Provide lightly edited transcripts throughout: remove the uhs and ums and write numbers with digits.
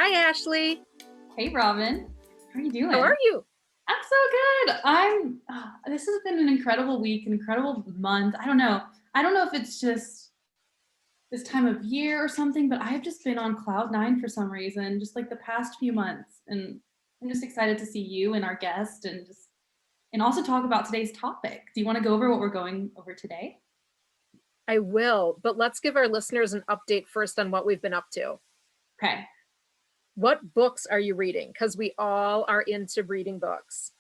Hi, Ashley. Hey, Robin. How are you doing? How are you? I'm so good. This has been an incredible week, an incredible month. I don't know if it's just this time of year or something, but I've just been on cloud nine for some reason, just like the past few months. And I'm just excited to see you and our guest and also talk about today's topic. Do you want to go over what we're going over today? I will, but let's give our listeners an update first on what we've been up to. Okay. What books are you reading? Because we all are into reading books.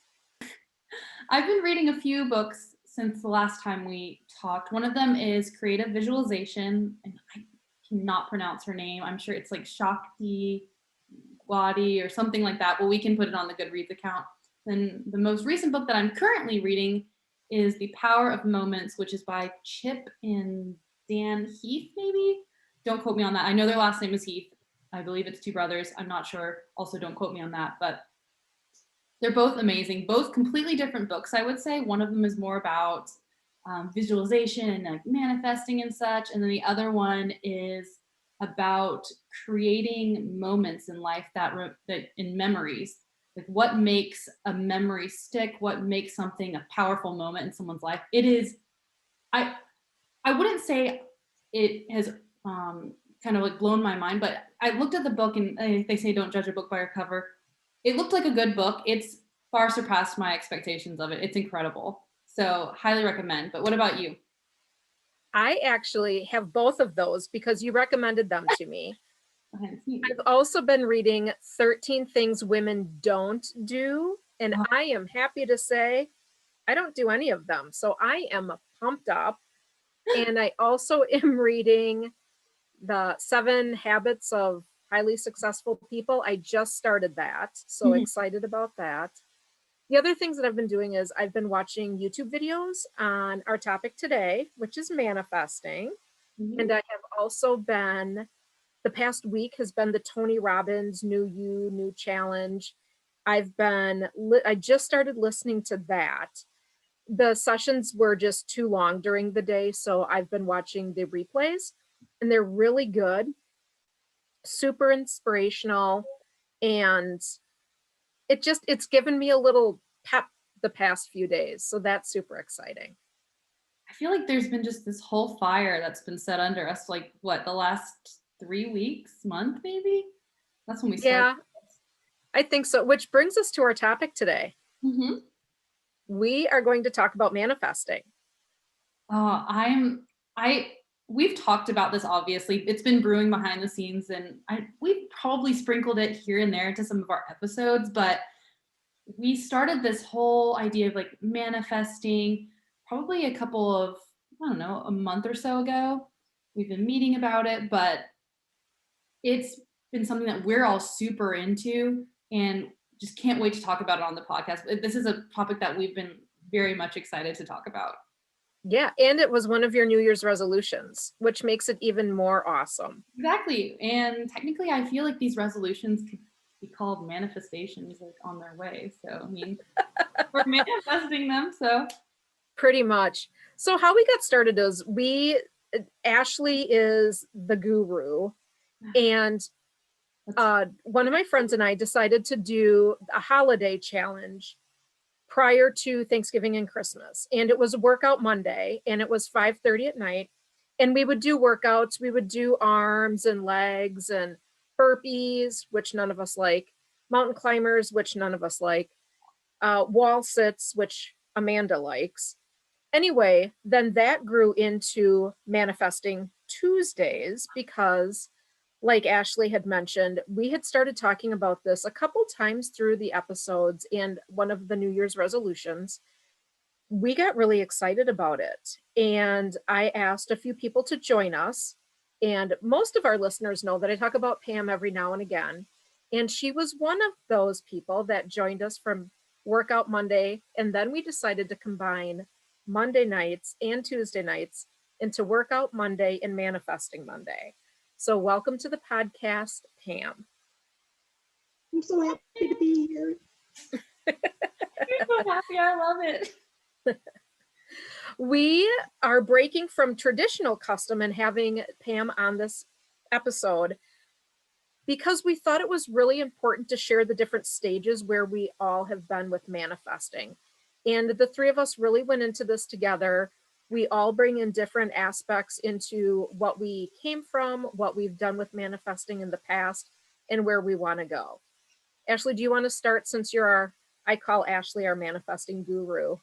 I've been reading a few books since the last time we talked. One of them is Creative Visualization, and I cannot pronounce her name. I'm sure it's like Shakti or something like that, but we can put it on the Goodreads account. Then the most recent book that I'm currently reading is The Power of Moments, which is by Chip and Dan Heath, maybe? Don't quote me on that. I know their last name is Heath. I believe it's two brothers. I'm not sure. Also, don't quote me on that, but they're both amazing. Both completely different books, I would say. One of them is more about visualization and like manifesting and such, and then the other one is about creating moments in life that in memories, like what makes a memory stick, what makes something a powerful moment in someone's life. It is, I wouldn't say it has kind of like blown my mind, but I looked at the book, and they say don't judge a book by your cover. It looked like a good book. It's far surpassed my expectations of it. It's incredible. So highly recommend. But what about you? I actually have both of those because you recommended them to me. I've also been reading 13 Things Women Don't Do, and I am happy to say I don't do any of them. So I am pumped up. And I also am reading the 7 Habits of Highly Successful People. I just started that, so excited about that. The other things that I've been doing is I've been watching YouTube videos on our topic today, which is manifesting. And I have also been, the past week has been the Tony Robbins New You, New Challenge. I just started listening to that. The sessions were just too long during the day, so I've been watching the replays, and they're really good, super inspirational, and it's given me a little pep the past few days, so that's super exciting. I feel like there's been just this whole fire that's been set under us, like what, the last 3 weeks, month maybe? That's when we started. Yeah, I think so, which brings us to our topic today. We are going to talk about manifesting. We've talked about this, obviously. It's been brewing behind the scenes, and we've probably sprinkled it here and there into some of our episodes, but we started this whole idea of like manifesting probably a month or so ago. We've been meeting about it, but it's been something that we're all super into and just can't wait to talk about it on the podcast. This is a topic that we've been very much excited to talk about. Yeah, and it was one of your New Year's resolutions, which makes it even more awesome. Exactly. And technically, I feel like these resolutions could be called manifestations, like on their way. So, I mean, we're manifesting them, so. Pretty much. So how we got started is Ashley is the guru, and one of my friends and I decided to do a holiday challenge prior to Thanksgiving and Christmas. And it was a workout Monday, and it was 5:30 at night. And we would do workouts. We would do arms and legs and burpees, which none of us like, mountain climbers, which none of us like, wall sits, which Amanda likes. Anyway, then that grew into Manifesting Tuesdays because, like Ashley had mentioned, we had started talking about this a couple times through the episodes, and one of the New Year's resolutions, we got really excited about it. And I asked a few people to join us, and most of our listeners know that I talk about Pam every now and again. And she was one of those people that joined us from Workout Monday, and then we decided to combine Monday nights and Tuesday nights into Workout Monday and Manifesting Monday. So welcome to the podcast, Pam. I'm so happy to be here. You're so happy. I love it. We are breaking from traditional custom and having Pam on this episode because we thought it was really important to share the different stages where we all have been with manifesting. And the three of us really went into this together. We all bring in different aspects into what we came from, what we've done with manifesting in the past, and where we want to go. Ashley, do you want to start, since you're I call Ashley our manifesting guru?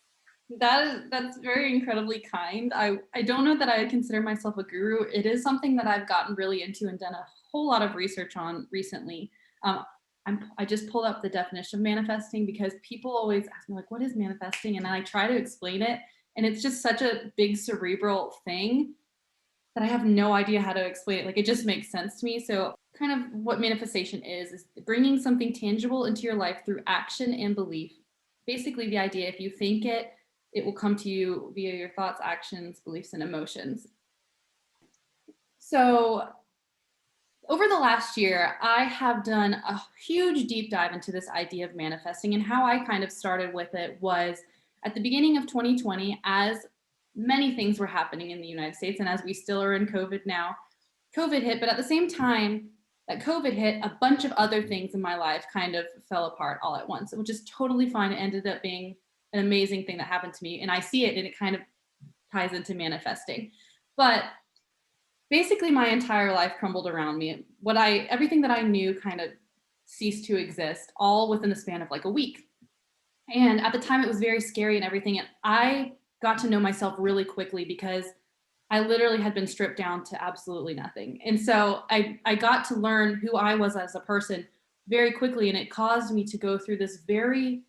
That's very incredibly kind. I don't know that I consider myself a guru. It is something that I've gotten really into and done a whole lot of research on recently. I just pulled up the definition of manifesting because people always ask me, like, what is manifesting? And I try to explain it. And it's just such a big cerebral thing that I have no idea how to explain it. Like, it just makes sense to me. So kind of what manifestation is bringing something tangible into your life through action and belief. Basically, the idea, if you think it, it will come to you via your thoughts, actions, beliefs, and emotions. So over the last year, I have done a huge deep dive into this idea of manifesting, and how I kind of started with it was at the beginning of 2020, as many things were happening in the United States, and as we still are in COVID now, COVID hit, but at the same time that COVID hit, a bunch of other things in my life kind of fell apart all at once, which is totally fine. It ended up being an amazing thing that happened to me, and I see it, and it kind of ties into manifesting. But basically my entire life crumbled around me. Everything that I knew kind of ceased to exist, all within the span of like a week. And at the time it was very scary and everything. And I got to know myself really quickly because I literally had been stripped down to absolutely nothing. And so I got to learn who I was as a person very quickly. And it caused me to go through this very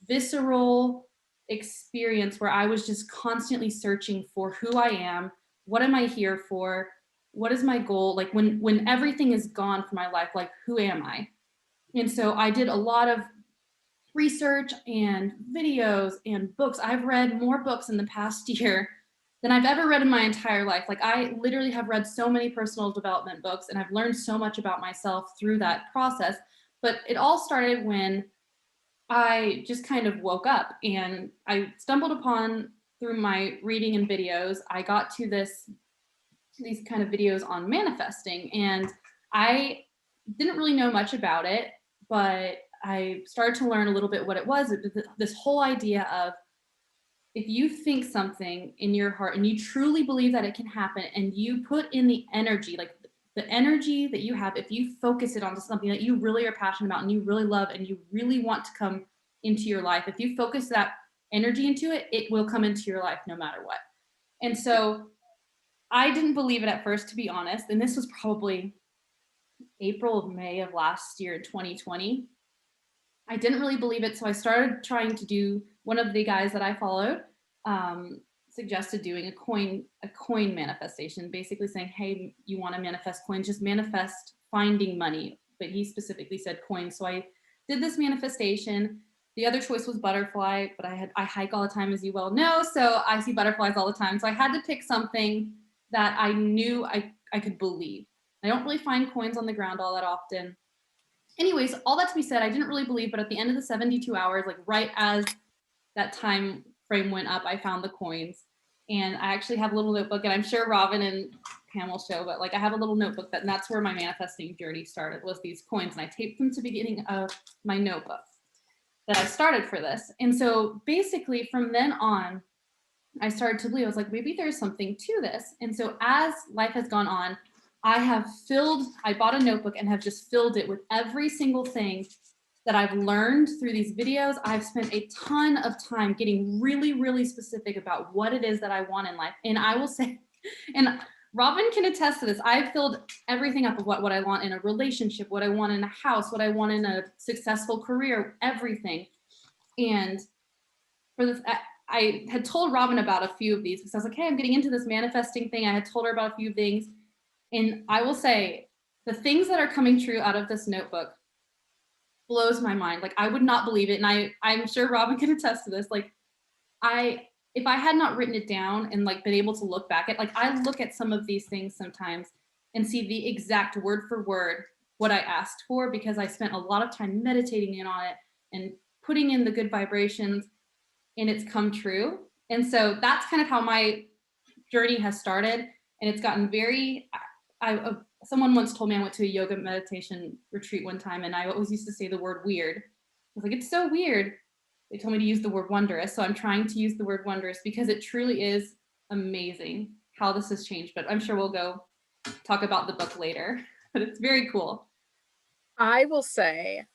visceral experience where I was just constantly searching for who I am, what am I here for, what is my goal, like when everything is gone from my life, like who am I? And so I did a lot of research and videos and books. I've read more books in the past year than I've ever read in my entire life. Like, I literally have read so many personal development books, and I've learned so much about myself through that process. But it all started when I just kind of woke up, and I stumbled upon, through my reading and videos, I got to these kind of videos on manifesting, and I didn't really know much about it, but I started to learn a little bit what it was. This whole idea of, if you think something in your heart and you truly believe that it can happen, and you put in the energy, like the energy that you have, if you focus it onto something that you really are passionate about and you really love and you really want to come into your life, if you focus that energy into it, it will come into your life no matter what. And so I didn't believe it at first, to be honest. And this was probably April, May of last year, 2020. I didn't really believe it. So I started trying to do, one of the guys that I followed suggested doing a coin manifestation, basically saying, hey, you want to manifest coins, just manifest finding money. But he specifically said coins. So I did this manifestation. The other choice was butterfly, but I hike all the time, as you well know. So I see butterflies all the time. So I had to pick something that I knew I could believe. I don't really find coins on the ground all that often. Anyways, all that to be said, I didn't really believe, but at the end of the 72 hours, like right as that time frame went up, I found the coins. And I actually have a little notebook, and I'm sure Robin and Pam will show, but like I have a little notebook and that's where my manifesting journey started, was these coins. And I taped them to the beginning of my notebook that I started for this. And so basically from then on, I started to believe, I was like, maybe there's something to this. And so as life has gone on, I bought a notebook and have just filled it with every single thing that I've learned through these videos. I've spent a ton of time getting really, really specific about what it is that I want in life. And I will say, and Robin can attest to this, I've filled everything up of what I want in a relationship, what I want in a house, what I want in a successful career, everything. And for this, I had told Robin about a few of these because I was like, hey, I'm getting into this manifesting thing. I had told her about a few things. And I will say, the things that are coming true out of this notebook blows my mind. Like, I would not believe it. And I'm sure Robin can attest to this. Like, if I had not written it down and like been able to look back at, like, I look at some of these things sometimes and see the exact word for word what I asked for, because I spent a lot of time meditating in on it and putting in the good vibrations, and it's come true. And so that's kind of how my journey has started. And it's gotten very, someone once told me, I went to a yoga meditation retreat one time, and I always used to say the word weird. I was like, it's so weird. They told me to use the word wondrous. So I'm trying to use the word wondrous because it truly is amazing how this has changed. But I'm sure we'll go talk about the book later. But it's very cool. I will say,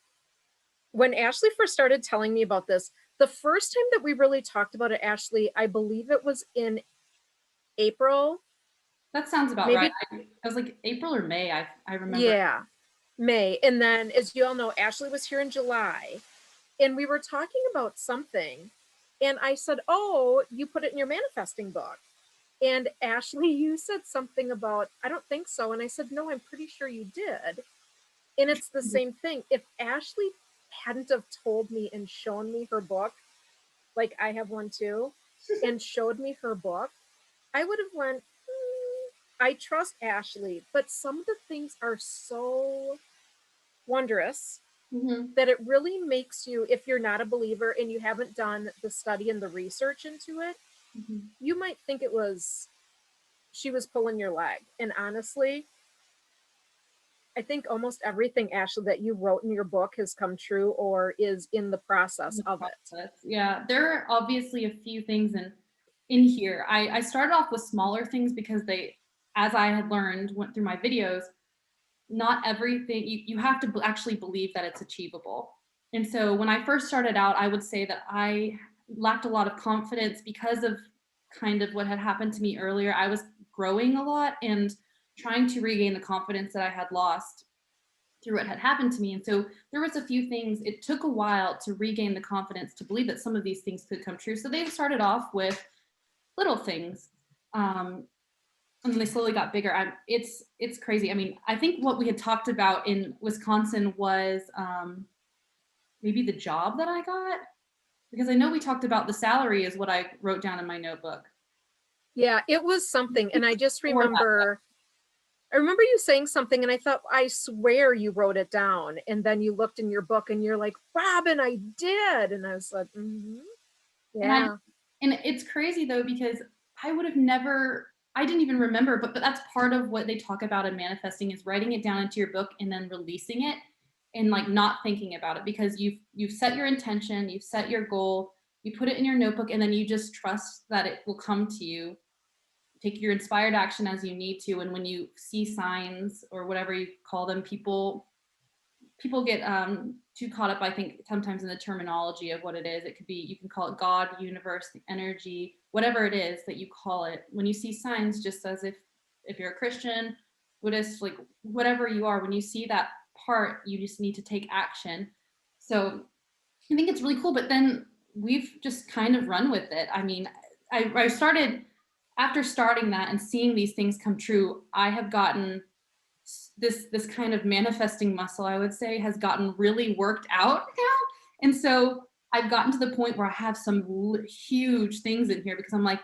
when Ashley first started telling me about this, the first time that we really talked about it, Ashley, I believe it was in April. That sounds about Maybe, right. I was like April or May. I remember. yeah, May. And then, as you all know, Ashley was here in July, and we were talking about something. And I said, oh, you put it in your manifesting book. And Ashley, you said something about, I don't think so. And I said, no, I'm pretty sure you did. And it's the same thing. If Ashley hadn't have told me and shown me her book, like I have one too, and showed me her book, I would have went, I trust Ashley, but some of the things are so wondrous that it really makes you, if you're not a believer and you haven't done the study and the research into it, you might think it was, she was pulling your leg. And honestly, I think almost everything, Ashley, that you wrote in your book has come true or is in the process of it. Yeah, there are obviously a few things in here. I started off with smaller things because they, as I had learned, went through my videos, not everything, you have to actually believe that it's achievable. And so when I first started out, I would say that I lacked a lot of confidence because of kind of what had happened to me earlier. I was growing a lot and trying to regain the confidence that I had lost through what had happened to me. And so there was a few things, it took a while to regain the confidence to believe that some of these things could come true. So they started off with little things. And then they slowly got bigger. It's crazy. I mean, I think what we had talked about in Wisconsin was maybe the job that I got, because I know we talked about the salary is what I wrote down in my notebook. Yeah, it was something. And I just remember, you saying something and I thought, I swear you wrote it down. And then you looked in your book and you're like, Robin, I did. And I was like, yeah. And it's crazy though, because I would have never, I didn't even remember, but that's part of what they talk about in manifesting is writing it down into your book and then releasing it and like not thinking about it, because you've set your intention, you've set your goal, you put it in your notebook, and then you just trust that it will come to you. Take your inspired action as you need to. And when you see signs or whatever you call them, people get too caught up, I think, sometimes in the terminology of what it is. It could be, you can call it God, universe, the energy, whatever it is that you call it. When you see signs, just as if you're a Christian, Buddhist, like whatever you are, when you see that part, you just need to take action. So I think it's really cool. But then we've just kind of run with it. I mean, I started, after starting that and seeing these things come true, I have gotten this kind of manifesting muscle, I would say, has gotten really worked out now. And so I've gotten to the point where I have some huge things in here, because I'm like,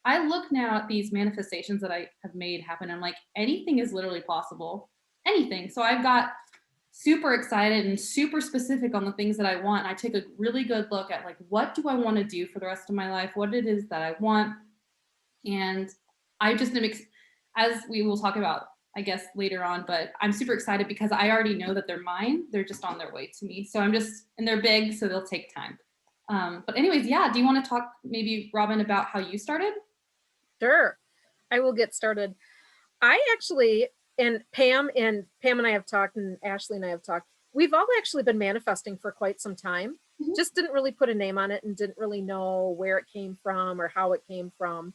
I look now at these manifestations that I have made happen. I'm like, anything is literally possible, anything. So I've got super excited and super specific on the things that I want. I take a really good look at like, what do I want to do for the rest of my life? What it is that I want. And I just am, as we will talk about, I guess, later on, but I'm super excited because I already know that they're mine. They're just on their way to me. So and they're big, so they'll take time. But anyways, yeah, do you want to talk maybe, Robin, about how you started? Sure, I will get started. I actually, and Pam and I have talked, and Ashley and I have talked, we've all actually been manifesting for quite some time. Just didn't really put a name on it and didn't really know where it came from or how it came from.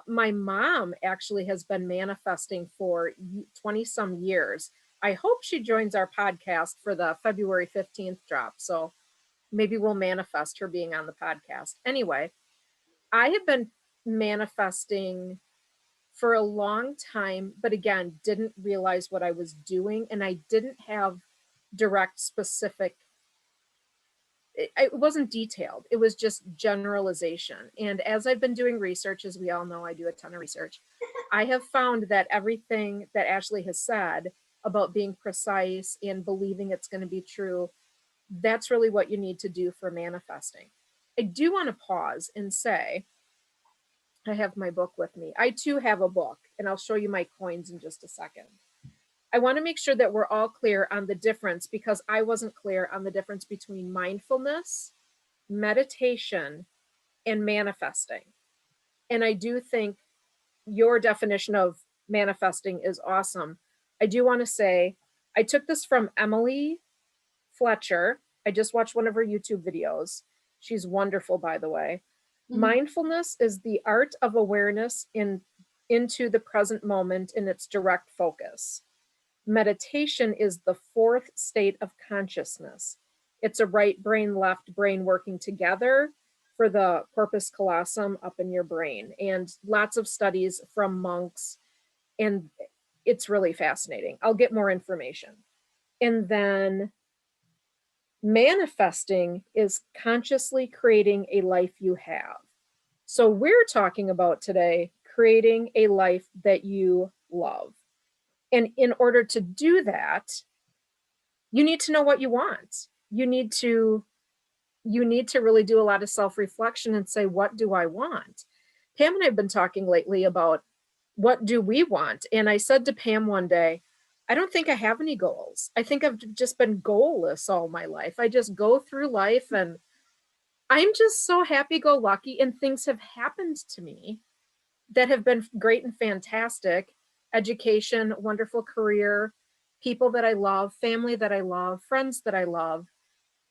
My mom actually has been manifesting for 20 some years. I hope she joins our podcast for the February 15th drop. So maybe we'll manifest her being on the podcast. Anyway, I have been manifesting for a long time, but again, didn't realize what I was doing. And I didn't have direct specific, it wasn't detailed. It was just generalization. And as I've been doing research, as we all know, I do a ton of research. I have found that everything that Ashley has said about being precise and believing it's going to be true, that's really what you need to do for manifesting. I do want to pause and say, I have my book with me. I too have a book, and I'll show you my coins in just a second. I want to make sure that we're all clear on the difference, because I wasn't clear on the difference between mindfulness, meditation, and manifesting. And I do think your definition of manifesting is awesome. I do want to say I took this from Emily Fletcher. I just watched one of her YouTube videos. She's wonderful, by the way. Mindfulness is the art of awareness into the present moment in its direct focus. Meditation is the fourth state of consciousness. It's a right brain, left brain working together for the corpus callosum up in your brain. And lots of studies from monks, and it's really fascinating. I'll get more information. And then manifesting is consciously creating a life you have. So we're talking about today creating a life that you love. And in order to do that, you need to know what you want. You need to really do a lot of self-reflection and say, what do I want? Pam and I have been talking lately about what do we want? And I said to Pam one day, I don't think I have any goals. I think I've just been goalless all my life. I just go through life and I'm just so happy-go-lucky, and things have happened to me that have been great and fantastic. Education, wonderful career, people that I love, family that I love, friends that I love.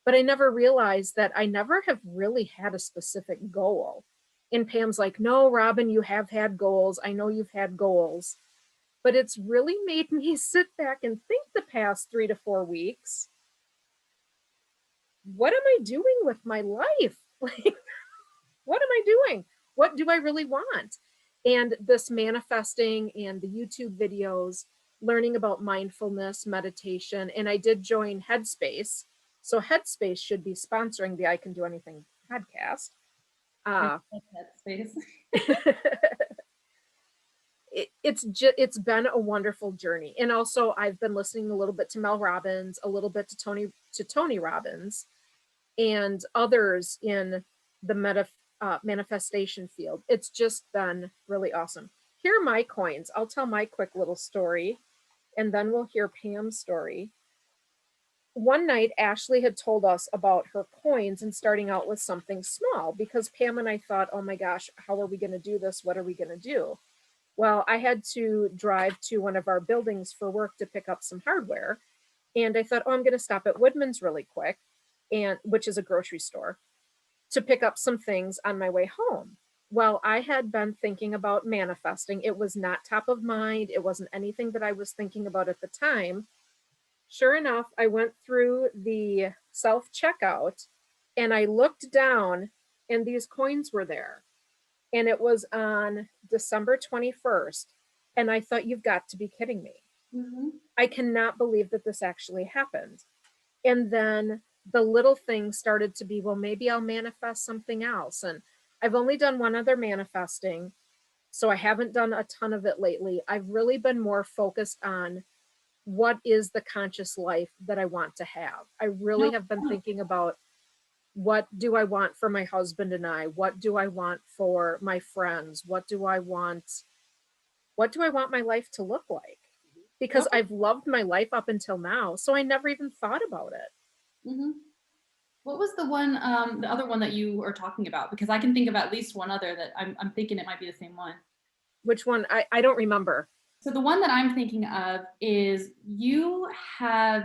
But I never realized that I never have really had a specific goal. And Pam's like, no, Robin, you have had goals. I know you've had goals. But it's really made me sit back and think the past 3 to 4 weeks, what am I doing with my life? Like, what am I doing? What do I really want? And this manifesting and the YouTube videos, learning about mindfulness, meditation, and I did join Headspace. So Headspace should be sponsoring the I Can Do Anything podcast. Headspace. It's been a wonderful journey. And also I've been listening a little bit to Mel Robbins, a little bit to Tony Robbins, and others in the manifestation field. It's just been really awesome. Here are my coins. I'll tell my quick little story, and then we'll hear Pam's story. One night, Ashley had told us about her coins and starting out with something small, because Pam and I thought, oh my gosh, how are we going to do this? What are we going to do? Well, I had to drive to one of our buildings for work to pick up some hardware. And I thought, oh, I'm going to stop at Woodman's really quick, which is a grocery store, to pick up some things on my way home. Well, I had been thinking about manifesting. It was not top of mind. It wasn't anything that I was thinking about at the time. Sure enough, I went through the self-checkout and I looked down and these coins were there. And it was on December 21st. And I thought, you've got to be kidding me. I cannot believe that this actually happened. And then the little things started to be, well, maybe I'll manifest something else. And I've only done one other manifesting, so I haven't done a ton of it lately. I've really been more focused on what is the conscious life that I want to have. I really have been thinking about, what do I want for my husband and I? What do I want for my friends? What do I want my life to look like? Because I've loved my life up until now, so I never even thought about it. What was the one, the other one that you were talking about? Because I can think of at least one other that I'm thinking it might be the same one. Which one? I don't remember. So the one that I'm thinking of is, you have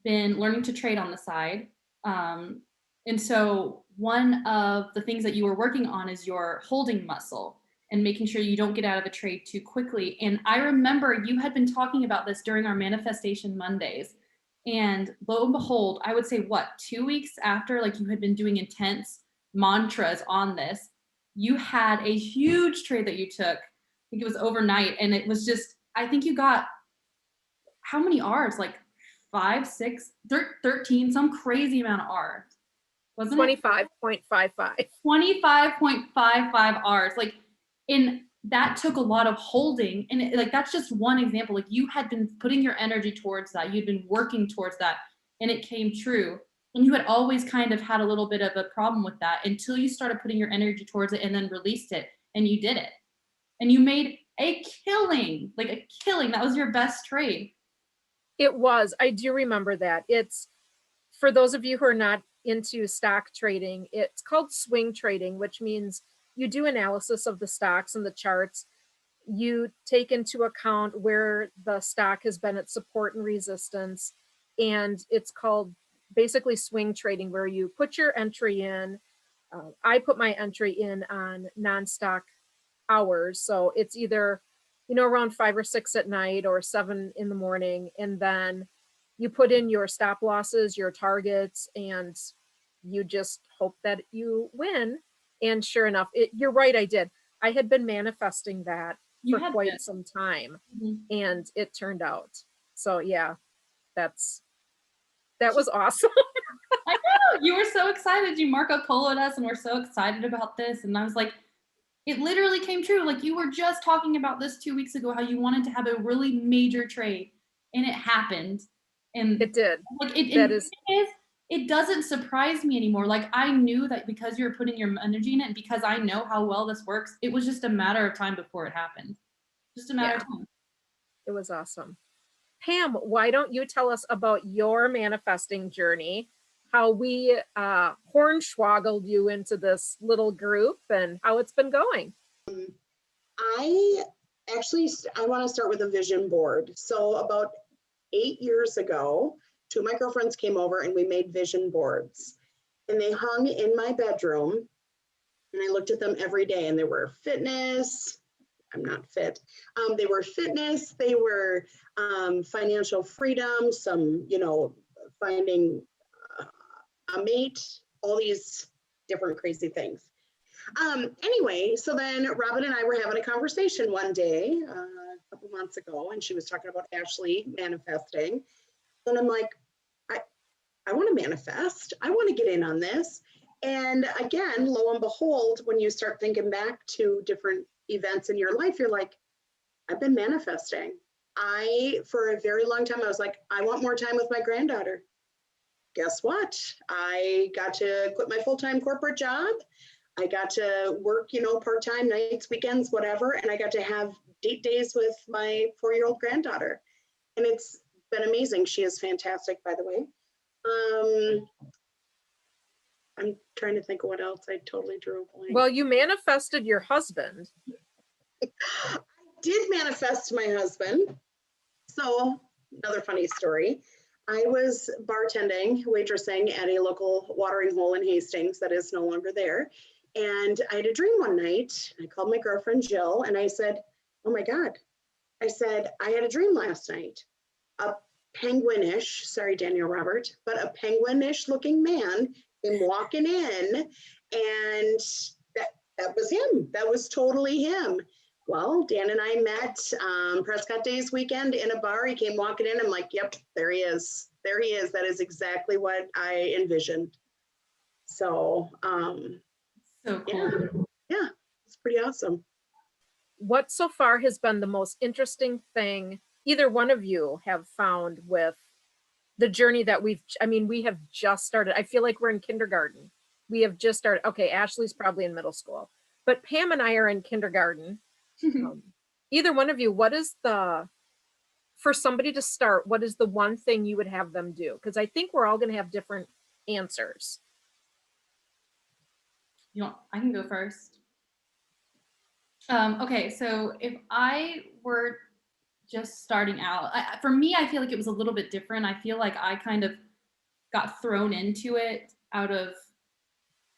been learning to trade on the side. And so one of the things that you were working on is your holding muscle and making sure you don't get out of a trade too quickly. And I remember you had been talking about this during our Manifestation Mondays. And lo and behold, I would say 2 weeks after, like, you had been doing intense mantras on this, you had a huge trade that you took. I think it was overnight. And it was just, I think you got, how many R's? Like 5, 6, 13, some crazy amount of R's. Wasn't 25.55. 25.55 R's. Like, and that took a lot of holding. And that's just one example. Like, you had been putting your energy towards that. You'd been working towards that, and it came true. And you had always kind of had a little bit of a problem with that until you started putting your energy towards it and then released it, and you did it. And you made a killing, like a killing. That was your best trade. It was. I do remember that. It's for those of you who are not into stock trading, it's called swing trading, which means you do analysis of the stocks and the charts. You take into account where the stock has been at support and resistance. And it's called basically swing trading, where you put your entry in. I put my entry in on non-stock hours. So it's either, around 5 or 6 at night or 7 in the morning. And then you put in your stop losses, your targets, and you just hope that you win. And sure enough, you're right, I did. I had been manifesting that for quite some time, and it turned out. So yeah, that was awesome. I know, you were so excited. You Marco Polo'd us and we're so excited about this. And I was like, it literally came true. Like, you were just talking about this 2 weeks ago, how you wanted to have a really major trade, and it happened. And it did. Like, it doesn't surprise me anymore. Like, I knew that because you were putting your energy in it, and because I know how well this works, it was just a matter of time before it happened. Just a matter of time. It was awesome. Pam, why don't you tell us about your manifesting journey, how we hornswoggled you into this little group and how it's been going? I want to start with a vision board. So about 8 years ago, 2 of my girlfriends came over and we made vision boards, and they hung in my bedroom, and I looked at them every day, and they were fitness. I'm not fit. They were fitness. They were financial freedom, some, finding a mate, all these different crazy things. Anyway, so then Robin and I were having a conversation one day, a couple months ago, and she was talking about Ashley manifesting. And I'm like, I want to manifest. I want to get in on this. And again, lo and behold, when you start thinking back to different events in your life, you're like, I've been manifesting. For a very long time, I was like, I want more time with my granddaughter. Guess what? I got to quit my full-time corporate job. I got to work, part-time, nights, weekends, whatever. And I got to have date days with my 4-year-old granddaughter. And it's been amazing. She is fantastic, by the way. I'm trying to think of what else. I totally drew a blank. Well, you manifested your husband. I did manifest my husband. So another funny story. I was bartending, waitressing at a local watering hole in Hastings that is no longer there. And I had a dream one night. I called my girlfriend Jill and I said, oh my God. I said, I had a dream last night. A penguinish, sorry, Daniel Robert, but a penguinish looking man came walking in, and that was him. That was totally him. Well, Dan and I met Prescott Days weekend in a bar. He came walking in. I'm like, yep, there he is. There he is. That is exactly what I envisioned. So, so cool. Yeah, it's pretty awesome. What so far has been the most interesting thing either one of you have found with the journey that we have just started? I feel like we're in kindergarten. We have just started. Okay, Ashley's probably in middle school, but Pam and I are in kindergarten. Either one of you, for somebody to start, what is the one thing you would have them do? Because I think we're all going to have different answers. I can go first. Okay, so if I were just starting out, for me, I feel like it was a little bit different. I feel like I kind of got thrown into it out of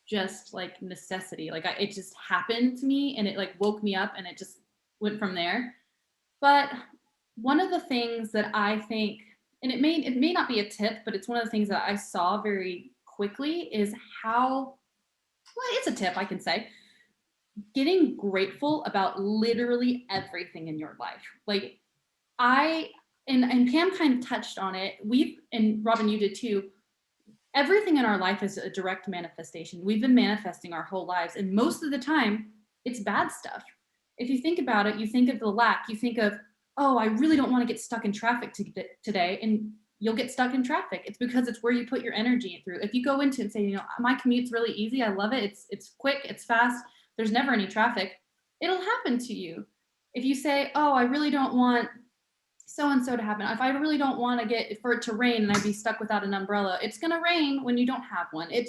just like necessity. Like it just happened to me, and it like woke me up, and it just went from there. But one of the things that I think, and it may not be a tip, but it's one of the things that I saw very quickly is how, well, it's a tip I can say, getting grateful about literally everything in your life. Like and Pam kind of touched on it. And Robin, you did too. Everything in our life is a direct manifestation. We've been manifesting our whole lives. And most of the time, it's bad stuff. If you think about it, you think of the lack, you think of, oh, I really don't want to get stuck in traffic today. And you'll get stuck in traffic. It's because it's where you put your energy through. If you go into it and say, my commute's really easy, I love it. It's quick, it's fast, there's never any traffic, it'll happen to you. If you say, oh, I really don't want so-and-so to happen. If I really don't want to get for it to rain and I'd be stuck without an umbrella, it's going to rain when you don't have one. And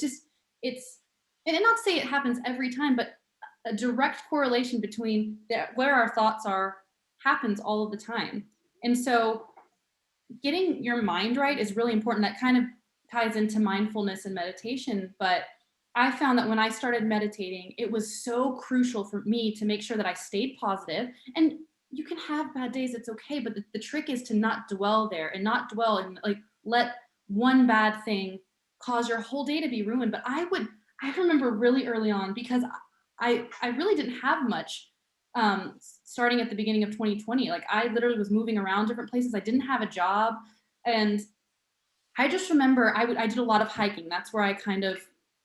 not to say it happens every time, but a direct correlation between where our thoughts are happens all of the time. And so getting your mind right is really important. That kind of ties into mindfulness and meditation. But I found that when I started meditating, it was so crucial for me to make sure that I stayed positive. And you can have bad days, it's okay. But the trick is to not dwell there and not dwell and like let one bad thing cause your whole day to be ruined. But I remember really early on, because I really didn't have much starting at the beginning of 2020. Like I literally was moving around different places. I didn't have a job. And I just remember I did a lot of hiking. That's where I kind of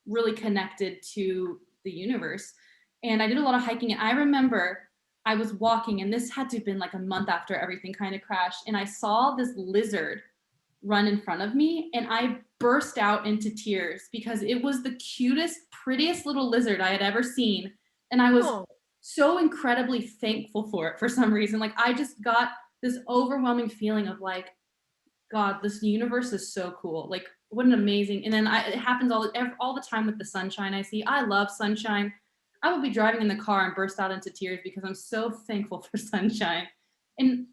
really connected to the universe. And I did a lot of hiking. And I remember I was walking, and this had to have been like a month after everything kind of crashed. And I saw this lizard run in front of me, and I burst out into tears because it was the cutest, prettiest little lizard I had ever seen. And I was so incredibly thankful for it for some reason. Like I just got this overwhelming feeling of like, God, this universe is so cool. Like what an amazing, and then it happens all the time with the sunshine I see. I love sunshine. I will be driving in the car and burst out into tears because I'm so thankful for sunshine. And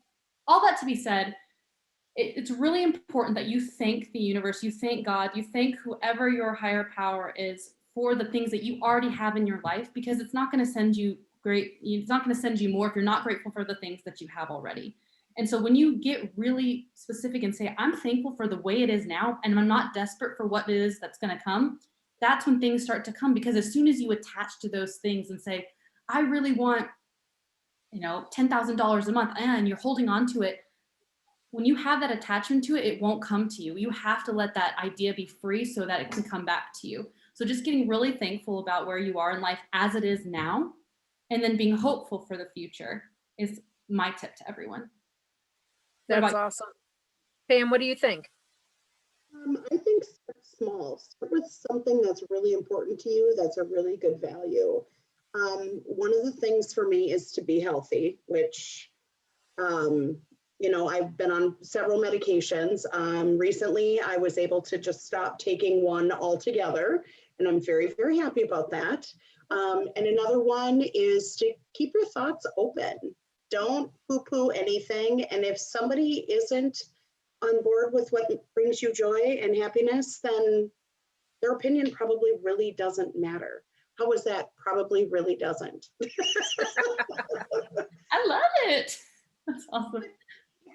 all that to be said, it's really important that you thank the universe, you thank God, you thank whoever your higher power is for the things that you already have in your life, because it's not going to send you it's not going to send you more if you're not grateful for the things that you have already. And so when you get really specific and say, I'm thankful for the way it is now, and I'm not desperate for what it is that's going to come, that's when things start to come. Because as soon as you attach to those things and say, I really want, $10,000 a month, and you're holding on to it, when you have that attachment to it, it won't come to you. You have to let that idea be free so that it can come back to you. So just getting really thankful about where you are in life as it is now, and then being hopeful for the future is my tip to everyone. That's awesome. Pam, what do you think? I think start small. Start with something that's really important to you, that's a really good value. One of the things for me is to be healthy, which, I've been on several medications. Recently, I was able to just stop taking one altogether, and I'm very, very happy about that. And another one is to keep your thoughts open. Don't poo-poo anything. And if somebody isn't on board with what brings you joy and happiness, then their opinion probably really doesn't matter. How was that? Probably really doesn't. I love it. That's awesome.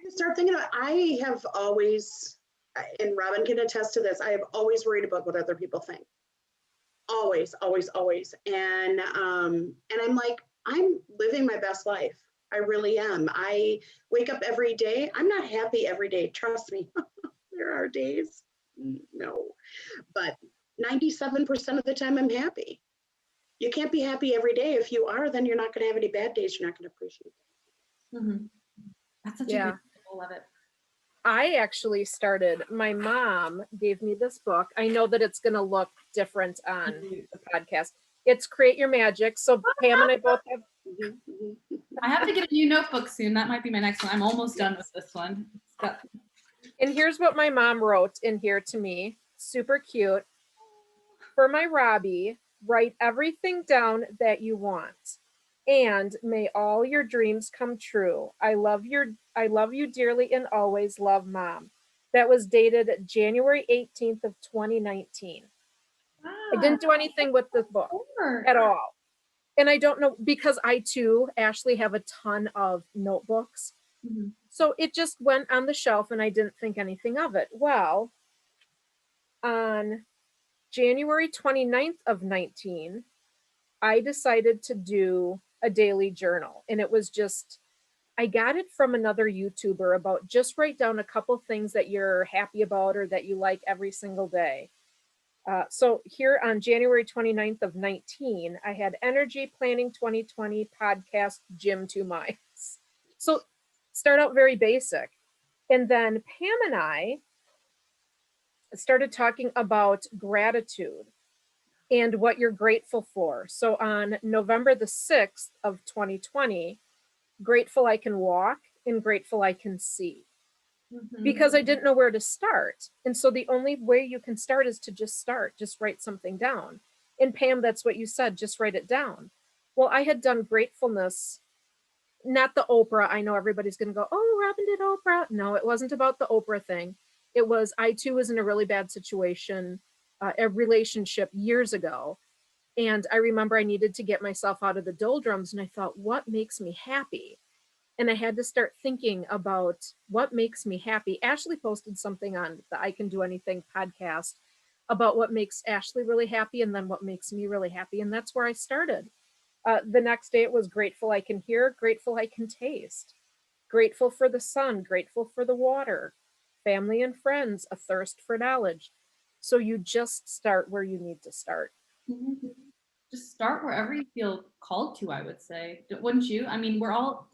Start thinking about, I have always, and Robin can attest to this, I have always worried about what other people think. Always, always, always. And I'm like, I'm living my best life. I really am. I wake up every day. I'm not happy every day. Trust me. There are days. No. But 97% of the time I'm happy. You can't be happy every day. If you are, then you're not going to have any bad days. You're not going to appreciate it. Mm-hmm. That's such a good example of it. I actually started, my mom gave me this book. I know that it's going to look different on the podcast. It's Create Your Magic. So Pam and I both have. I have to get a new notebook soon. That might be my next one. I'm almost done with this one. And here's what my mom wrote in here to me. Super cute. For my Robbie, write everything down that you want. And may all your dreams come true. I love you dearly and always love, Mom. That was dated January 18th of 2019. Wow. I didn't do anything with this book at all. And I don't know, because I too, Ashley, have a ton of notebooks. Mm-hmm. So it just went on the shelf and I didn't think anything of it. Well, on January 29th of 19, I decided to do a daily journal. And it was just, I got it from another YouTuber about just write down a couple things that you're happy about or that you like every single day. So here on January 29th of 19, I had energy planning 2020 podcast, gym 2 miles. So start out very basic. And then Pam and I started talking about gratitude and what you're grateful for. So on November the 6th of 2020, grateful I can walk and grateful I can see, Mhm. because I didn't know where to start. And so the only way you can start is to just start, just write something down. And Pam, that's what you said, just write it down. Well, I had done gratefulness, not the Oprah. I know everybody's going to go, oh, Robin did Oprah. No, it wasn't about the Oprah thing. It was, I too was in a really bad situation, a relationship years ago. And I remember I needed to get myself out of the doldrums. And I thought, what makes me happy? And I had to start thinking about what makes me happy. Ashley posted something on the I Can Do Anything podcast about what makes Ashley really happy and then what makes me really happy. And that's where I started. The next day it was grateful I can hear, grateful I can taste, grateful for the sun, grateful for the water, family and friends, a thirst for knowledge. So you just start where you need to start. Mhm. Just start wherever you feel called to, I would say. Wouldn't you? I mean, we're all,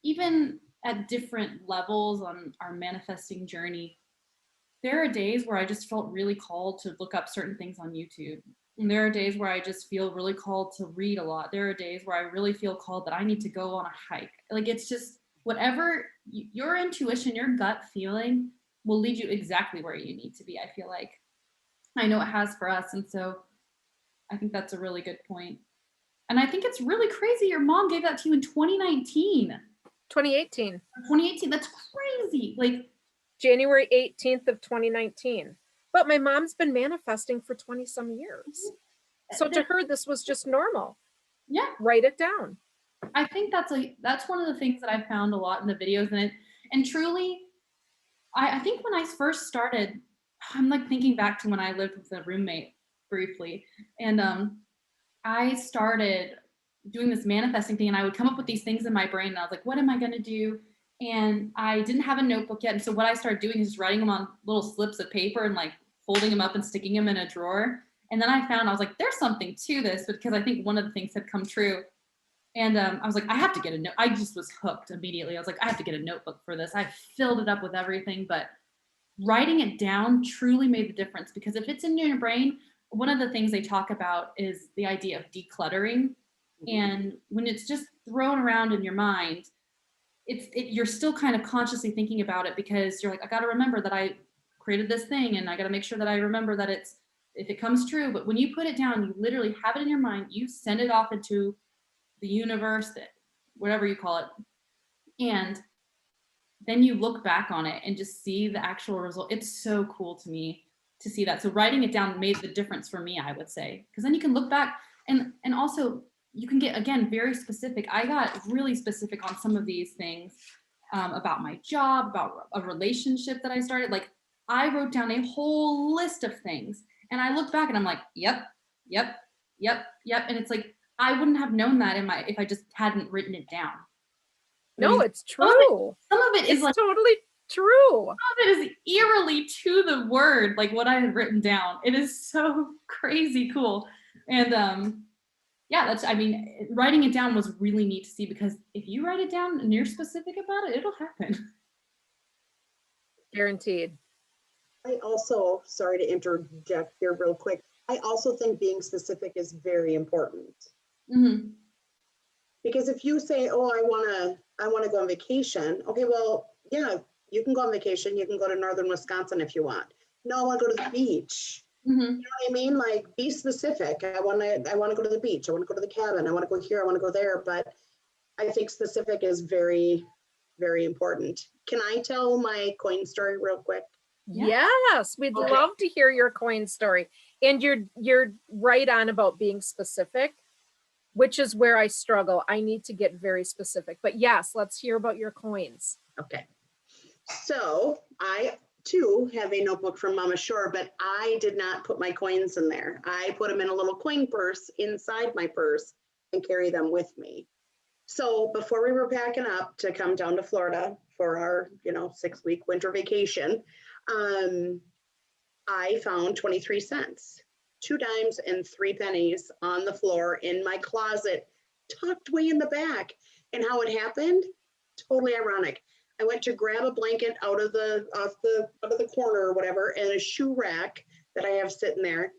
even at different levels on our manifesting journey, there are days where I just felt really called to look up certain things on YouTube. And there are days where I just feel really called to read a lot. There are days where I really feel called that I need to go on a hike. Like, it's just whatever your intuition, your gut feeling will lead you exactly where you need to be, I feel like. I know it has for us. And so I think that's a really good point. And I think it's really crazy your mom gave that to you in 2019. 2018. 2018, that's crazy. Like, January 18th of 2019. But my mom's been manifesting for 20 some years. So to her, this was just normal. yeah, Write it down. I think that's one of the things that I found a lot in the videos, and truly, I think when I first started, I'm like thinking back to when I lived with a roommate briefly, and I started doing this manifesting thing, and I would come up with these things in my brain, and I was like, what am I gonna do? And I didn't have a notebook yet, and so what I started doing is just writing them on little slips of paper and like folding them up and sticking them in a drawer. And then I was like, there's something to this, because I think one of the things had come true. And I was like, I have to get a note. I just was hooked immediately. I was like, I have to get a notebook for this. I filled it up with everything, but writing it down truly made the difference, because if it's in your brain, one of the things they talk about is the idea of decluttering. And when it's just thrown around in your mind, you're still kind of consciously thinking about it, because you're like, I got to remember that I created this thing, and I got to make sure that I remember that if it comes true. But when you put it down, you literally have it in your mind, you send it off into the universe, whatever you call it, and then you look back on it and just see the actual result. It's so cool to me to see that. So writing it down made the difference for me, I would say, because then you can look back, and also you can get, again, very specific. I got really specific on some of these things, about my job, about a relationship that I started. Like, I wrote down a whole list of things, and I look back and I'm like, yep, yep, yep, yep. And it's like, I wouldn't have known that if I just hadn't written it down. No, it's Some true. of it is It's like, totally true. some of it is eerily to the word, like what I had written down. It is so crazy cool. And yeah, I mean, writing it down was really neat to see, because if you write it down and you're specific about it, it'll happen. Guaranteed. I also, sorry to interject here real quick, I also think being specific is very important. Mm-hmm. Because if you say, oh, I want to go on vacation. Okay, well, yeah, you can go on vacation. You can go to northern Wisconsin if you want. No, I want to go to the beach. Mm-hmm. You know what I mean? Like, be specific. I want to go to the beach. I want to go to the cabin. I want to go here. I want to go there. But I think specific is very, very important. Can I tell my coin story real quick? Yeah. Yes, we'd Okay. love to hear your coin story. And you're right on about being specific, which is where I struggle. I need to get very specific. But yes, let's hear about your coins. Okay. So I too have a notebook from Mama Shore, but I did not put my coins in there. I put them in a little coin purse inside my purse and carry them with me. So before we were packing up to come down to Florida for our, 6-week winter vacation, I found 23 cents, 2 dimes and 3 pennies on the floor in my closet, tucked way in the back. And how it happened? Totally ironic. I went to grab a blanket out of the corner or whatever, and a shoe rack that I have sitting there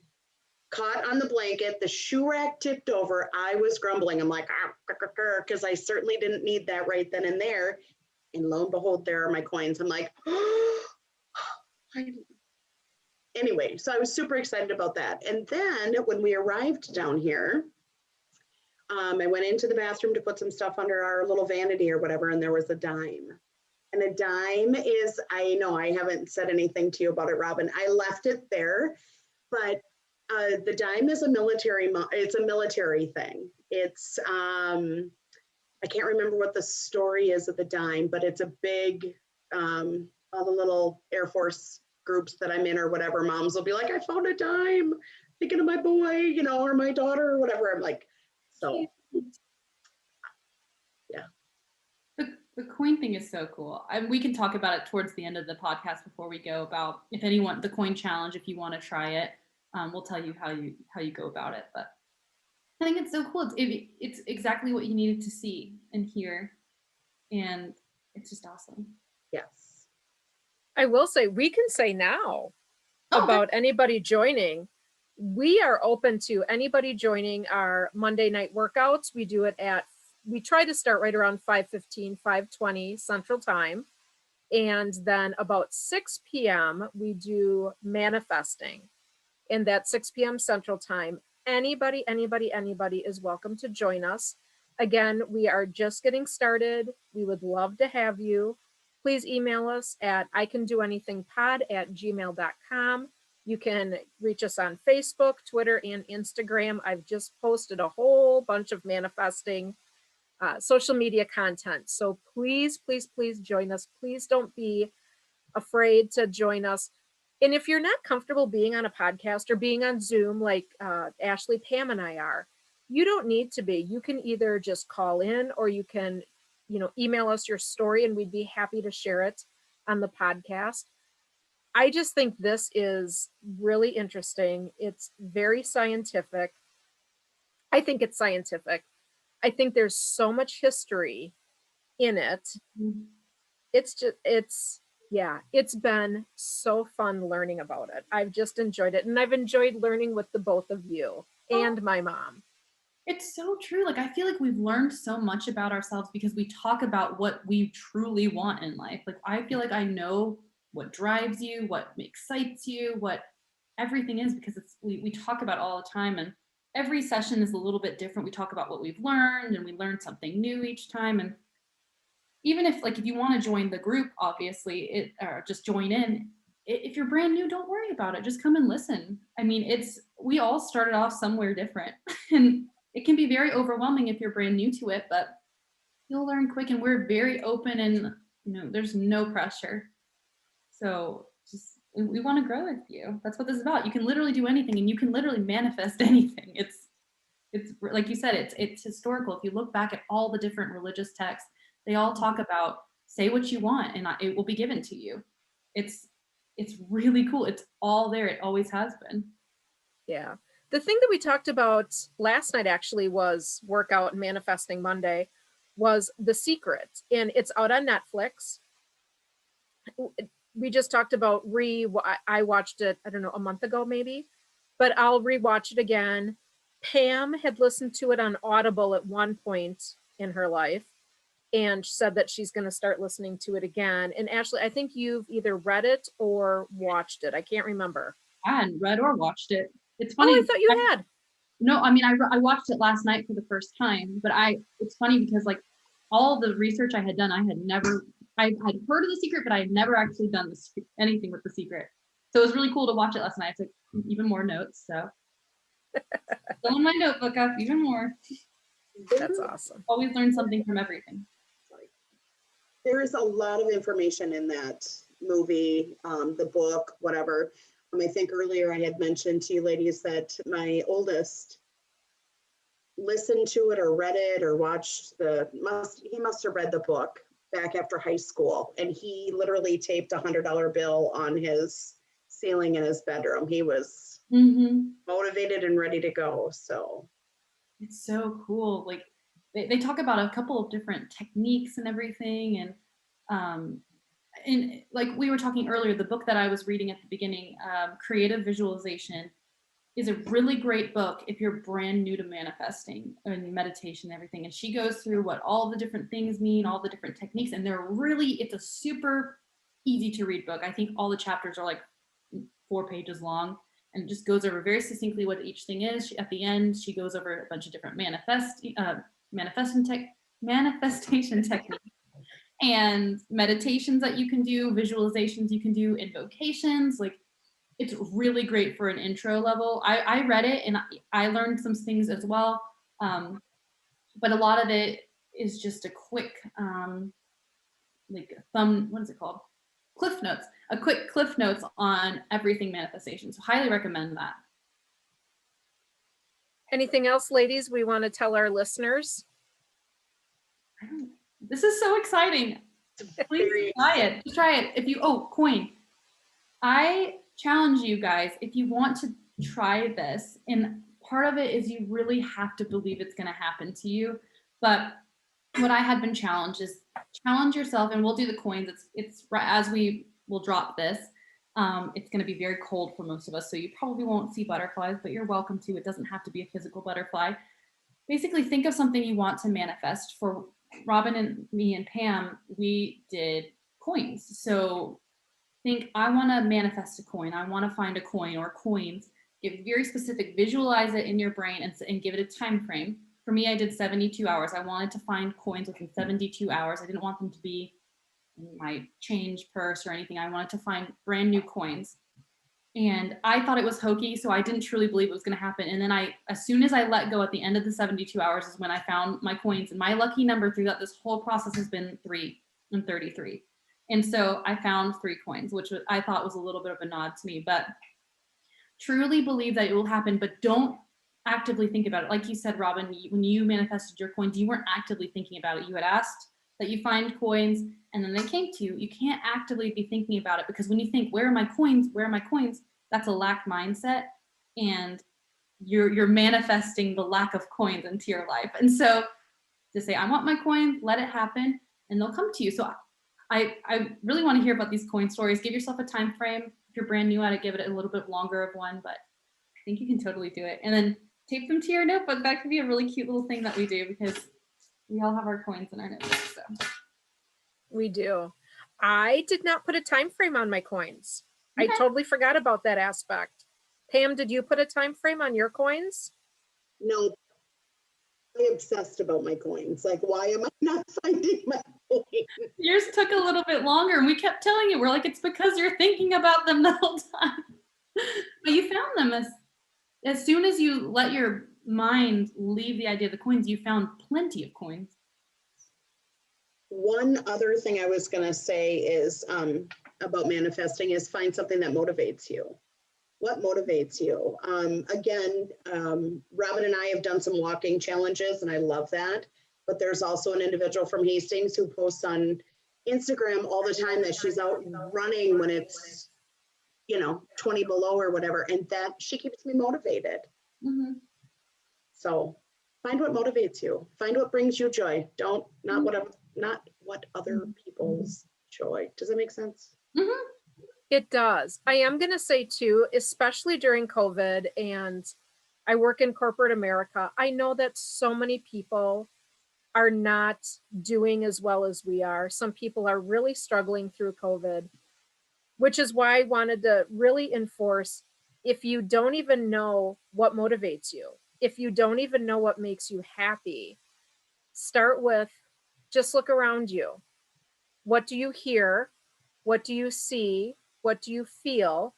caught on the blanket. The shoe rack tipped over. I was grumbling. I'm like, because I certainly didn't need that right then and there. And lo and behold, there are my coins. I'm like, anyway, so I was super excited about that. And then when we arrived down here, I went into the bathroom to put some stuff under our little vanity or whatever, and there was a dime. And a dime is, I know I haven't said anything to you about it, Robin. I left it there, but the dime is it's a military thing. It's, I can't remember what the story is of the dime, but it's a big, all the little Air Force groups that I'm in or whatever, moms will be like, I found a dime, thinking of my boy, you know, or my daughter or whatever. I'm like, so, yeah. The coin thing is so cool. We can talk about it towards the end of the podcast before we go about if anyone, the coin challenge, if you want to try it, we'll tell you how you go about it. But I think it's so cool. It's exactly what you needed to see and hear. And it's just awesome. Yes. I will say, we can say now Oh, about anybody joining. We are open to anybody joining our Monday night workouts. We try to start right around 5:15, 5:20 Central Time. And then about 6 p.m., we do manifesting. And that's 6 p.m. Central Time. Anybody is welcome to join us. Again, we are just getting started. We would love to have you. Please email us at icandoanythingpod@gmail.com. You can reach us on Facebook, Twitter, and Instagram. I've just posted a whole bunch of manifesting social media content. So please join us. Please don't be afraid to join us. And if you're not comfortable being on a podcast or being on Zoom like Ashley, Pam, and I are, you don't need to be. You can either just call in or you can, email us your story and we'd be happy to share it on the podcast. I just think this is really interesting. It's very scientific. I think it's scientific. I think there's so much history in it. It's been so fun learning about it. I've just enjoyed it. And I've enjoyed learning with the both of you and my mom. It's so true. Like, I feel like we've learned so much about ourselves because we talk about what we truly want in life. Like, I feel like I know what drives you, what excites you, what everything is, because we talk about it all the time, and every session is a little bit different. We talk about what we've learned and we learn something new each time. And even if you want to join the group, obviously or just join in, if you're brand new, don't worry about it. Just come and listen. I mean, we all started off somewhere different and it can be very overwhelming if you're brand new to it, but you'll learn quick, and we're very open, and there's no pressure. So we want to grow with you. That's what this is about. You can literally do anything, and you can literally manifest anything. It's like you said, it's historical. If you look back at all the different religious texts, they all talk about say what you want and it will be given to you. It's really cool. It's all there. It always has been. Yeah. The thing that we talked about last night actually was Workout and Manifesting Monday was The Secret, and it's out on Netflix. We just talked about I watched it, I don't know, a month ago maybe, but I'll rewatch it again. Pam had listened to it on Audible at one point in her life and said that she's going to start listening to it again. And Ashley, I think you've either read it or watched it. I can't remember. I hadn't read or watched it. It's funny. Oh, I thought you had. No, I mean, I watched it last night for the first time, but it's funny because all the research I had done, I had heard of The Secret, but I had never actually done anything with The Secret. So it was really cool to watch it last night. I took even more notes. So filling my notebook up even more. That's awesome. Always learn something from everything. There is a lot of information in that movie, the book, whatever. I think earlier I had mentioned to you ladies that my oldest listened to it or read it or watched he must have read the book back after high school, and he literally taped $100 bill on his ceiling in his bedroom. He was motivated and ready to go. So it's so cool. Like they talk about a couple of different techniques and everything, and like we were talking earlier, the book that I was reading at the beginning, Creative Visualization, is a really great book if you're brand new to manifesting and meditation and everything. And she goes through what all the different things mean, all the different techniques, and it's a super easy to read book. I think all the chapters are like 4 pages long, and it just goes over very succinctly what each thing is. At the end, she goes over a bunch of different manifestation techniques and meditations that you can do, visualizations you can do, invocations. Like, it's really great for an intro level. I read it and I learned some things as well. But a lot of it is just a quick, what is it called? Cliff notes, a quick cliff notes on everything manifestation. So highly recommend that. Anything else, ladies, we want to tell our listeners? This is so exciting. Please try it. Just try it. Coin. I challenge you guys, if you want to try this, and part of it is you really have to believe it's going to happen to you. But what I had been challenged is challenge yourself, and we'll do the coins. It's as we will drop this. It's going to be very cold for most of us, so you probably won't see butterflies, but you're welcome to. It doesn't have to be a physical butterfly. Basically, think of something you want to manifest. For Robin and me and Pam, we did coins. So think, I want to manifest a coin. I want to find a coin or coins. Get very specific, visualize it in your brain and give it a time frame. For me, I did 72 hours. I wanted to find coins within 72 hours. I didn't want them to be in my change purse or anything. I wanted to find brand new coins. And I thought it was hokey, so I didn't truly believe it was going to happen. And then as soon as I let go at the end of the 72 hours is when I found my coins. And my lucky number throughout this whole process has been 3 and 33. And so I found 3 coins, which I thought was a little bit of a nod to me, but truly believe that it will happen, but don't actively think about it. Like you said, Robin, when you manifested your coins, you weren't actively thinking about it. You had asked that you find coins and then they came to you. You can't actively be thinking about it, because when you think, where are my coins? Where are my coins? That's a lack mindset, and you're manifesting the lack of coins into your life. And so to say, I want my coins, let it happen, and they'll come to you. So I really want to hear about these coin stories. Give yourself a time frame. If you're brand new at it, give it a little bit longer of one, but I think you can totally do it. And then tape them to your notebook. That could be a really cute little thing that we do, because we all have our coins in our notebooks. So We do. I did not put a time frame on my coins. Okay. I totally forgot about that aspect. Pam, did you put a time frame on your coins? No, I'm obsessed about my coins. Like, why am I not finding my coins? yours took a little bit longer, and we kept telling you, we're like, it's because you're thinking about them the whole time. But you found them as soon as you let your mind leave the idea of the coins, you found plenty of coins. One other thing I was going to say is about manifesting is find something that motivates you. What motivates you? Again, Robin and I have done some walking challenges, and I love that. But there's also an individual from Hastings who posts on Instagram all the time that she's out running when it's, 20 below or whatever, and that she keeps me motivated. Mm-hmm. So find what motivates you. Find what brings you joy. Not what other people's joy. Does that make sense? Mm-hmm. It does. I am going to say too, especially during COVID, and I work in corporate America, I know that so many people are not doing as well as we are. Some people are really struggling through COVID, which is why I wanted to really enforce, if you don't even know what motivates you, if you don't even know what makes you happy, start with just look around you. What do you hear? What do you see? What do you feel?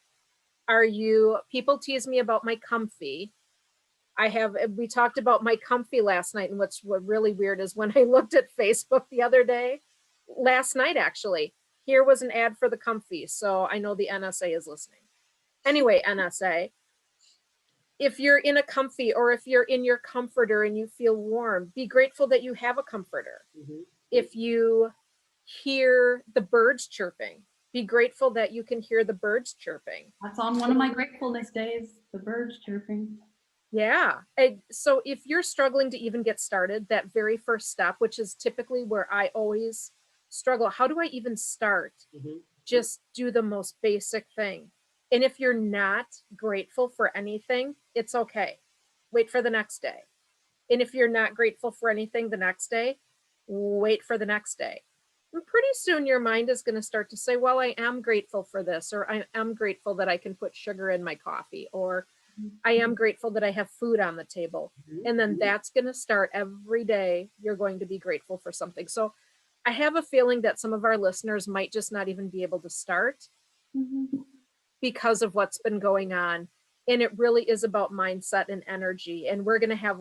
People tease me about my comfy. We talked about my comfy last night, and what really weird is when I looked at Facebook the other day, last night actually, here was an ad for the comfy. So I know the NSA is listening. Anyway, NSA, if you're in a comfy or if you're in your comforter and you feel warm, be grateful that you have a comforter. Mm-hmm. If you hear the birds chirping, be grateful that you can hear the birds chirping. That's on one of my gratefulness days, the birds chirping. Yeah. So if you're struggling to even get started, that very first step, which is typically where I always struggle, how do I even start? Mm-hmm. Just do the most basic thing. And if you're not grateful for anything, it's okay. Wait for the next day. And if you're not grateful for anything the next day, wait for the next day. And pretty soon your mind is going to start to say, well, I am grateful for this, or I am grateful that I can put sugar in my coffee, or I am grateful that I have food on the table. And then that's going to start every day. You're going to be grateful for something. So I have a feeling that some of our listeners might just not even be able to start because of what's been going on. And it really is about mindset and energy. And we're going to have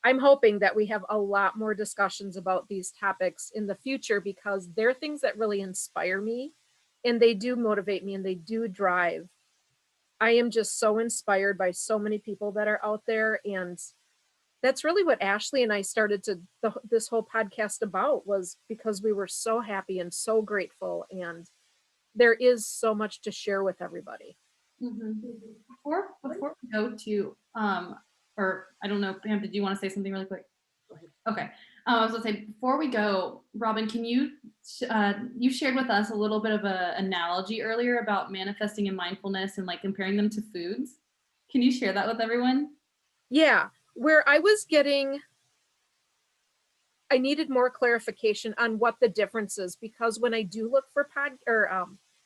I'm hoping that we have a lot more discussions about these topics in the future, because they're things that really inspire me and they do motivate me and they do drive. I am just so inspired by so many people that are out there. And that's really what Ashley and I started this whole podcast about, was because we were so happy and so grateful. And there is so much to share with everybody. Before we go to, or I don't know, Pam, did you want to say something really quick? Go ahead. Okay. I was going to say, before we go, Robin, can you shared with us a little bit of an analogy earlier about manifesting and mindfulness and like comparing them to foods. Can you share that with everyone? Yeah, where I needed more clarification on what the difference is, because when I do look for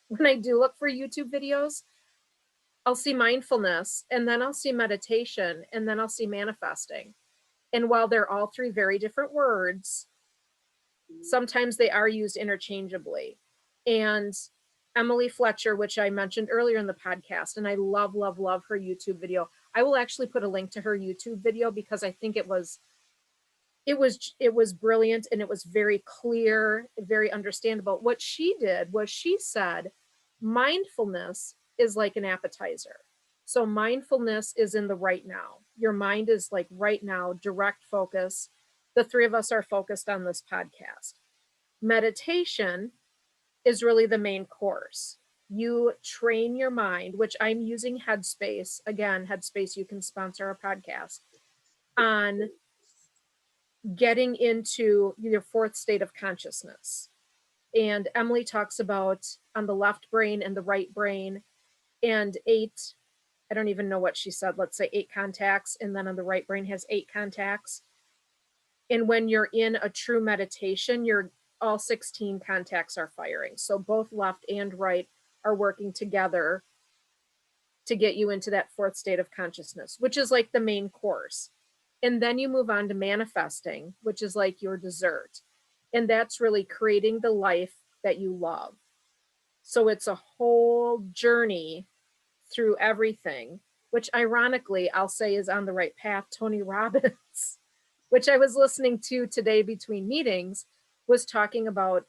when I do look for YouTube videos, I'll see mindfulness, and then I'll see meditation, and then I'll see manifesting. And while they're all three very different words, sometimes they are used interchangeably. And Emily Fletcher, which I mentioned earlier in the podcast, and I love, love, love her YouTube video. I will actually put a link to her YouTube video because I think it was brilliant, and it was very clear, very understandable. What she did was she said, mindfulness is like an appetizer. So mindfulness is in the right now. Your mind is like right now, direct focus. The three of us are focused on this podcast. Meditation is really the main course. You train your mind, which I'm using Headspace. Again, Headspace, you can sponsor our podcast, on getting into your fourth state of consciousness. And Emily talks about on the left brain and the right brain, and I don't even know what she said, let's say 8 contacts, and then on the right brain has 8 contacts. And when you're in a true meditation, all 16 contacts are firing. So both left and right are working together to get you into that fourth state of consciousness, which is like the main course. And then you move on to manifesting, which is like your dessert. And that's really creating the life that you love. So it's a whole journey through everything, which ironically I'll say is on the right path. Tony Robbins, which I was listening to today between meetings, was talking about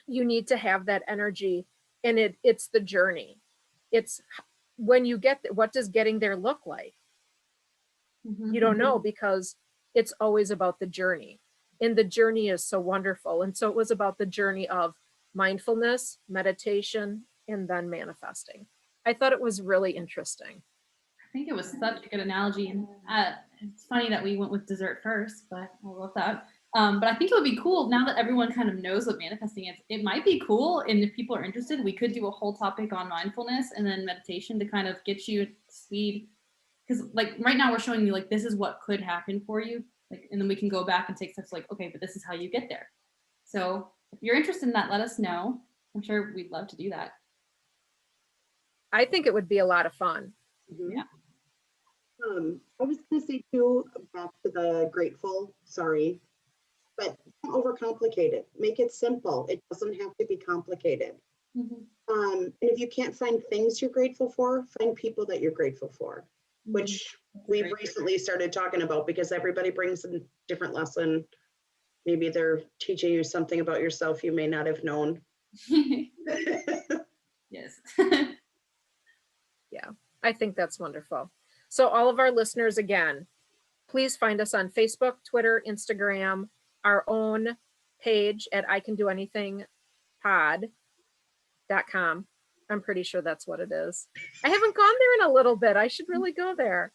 you need to have that energy, and it's the journey. It's when you get there, what does getting there look like? You don't know, because it's always about the journey, and the journey is so wonderful. And so it was about the journey of mindfulness, meditation, and then manifesting. I thought it was really interesting. I think it was such a good analogy. And it's funny that we went with dessert first, but I love that. But I think it would be cool now that everyone kind of knows what manifesting is. It might be cool, and if people are interested, we could do a whole topic on mindfulness and then meditation to kind of get you to speed. Because like right now we're showing you like this is what could happen for you, like, and then we can go back and take steps like, okay, but this is how you get there. So if you're interested in that, let us know. I'm sure we'd love to do that. I think it would be a lot of fun. Yeah. I was going to say too, back to the grateful, sorry, but don't overcomplicate it. Make it simple. It doesn't have to be complicated. And if you can't find things you're grateful for, find people that you're grateful for, which we've recently started talking about, because everybody brings a different lesson. Maybe they're teaching you something about yourself you may not have known. Yes. Yeah, I think that's wonderful. So all of our listeners, again, please find us on Facebook, Twitter, Instagram, our own page at icandoanythingpod.com. I'm pretty sure that's what it is. I haven't gone there in a little bit. I should really go there.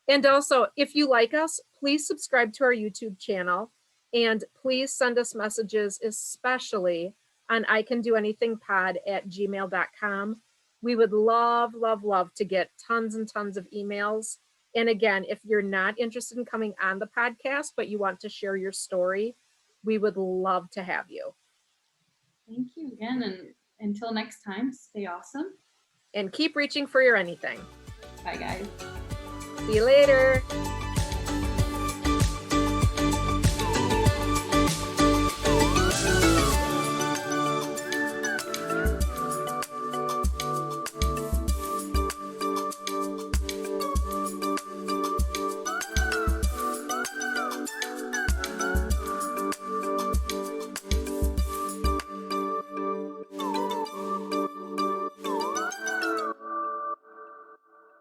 And also, if you like us, please subscribe to our YouTube channel, and please send us messages, especially on icandoanythingpod@gmail.com. We would love, love, love to get tons and tons of emails. And again, if you're not interested in coming on the podcast, but you want to share your story, we would love to have you. Thank you again. And until next time, stay awesome. And keep reaching for your anything. Bye, guys. See you later.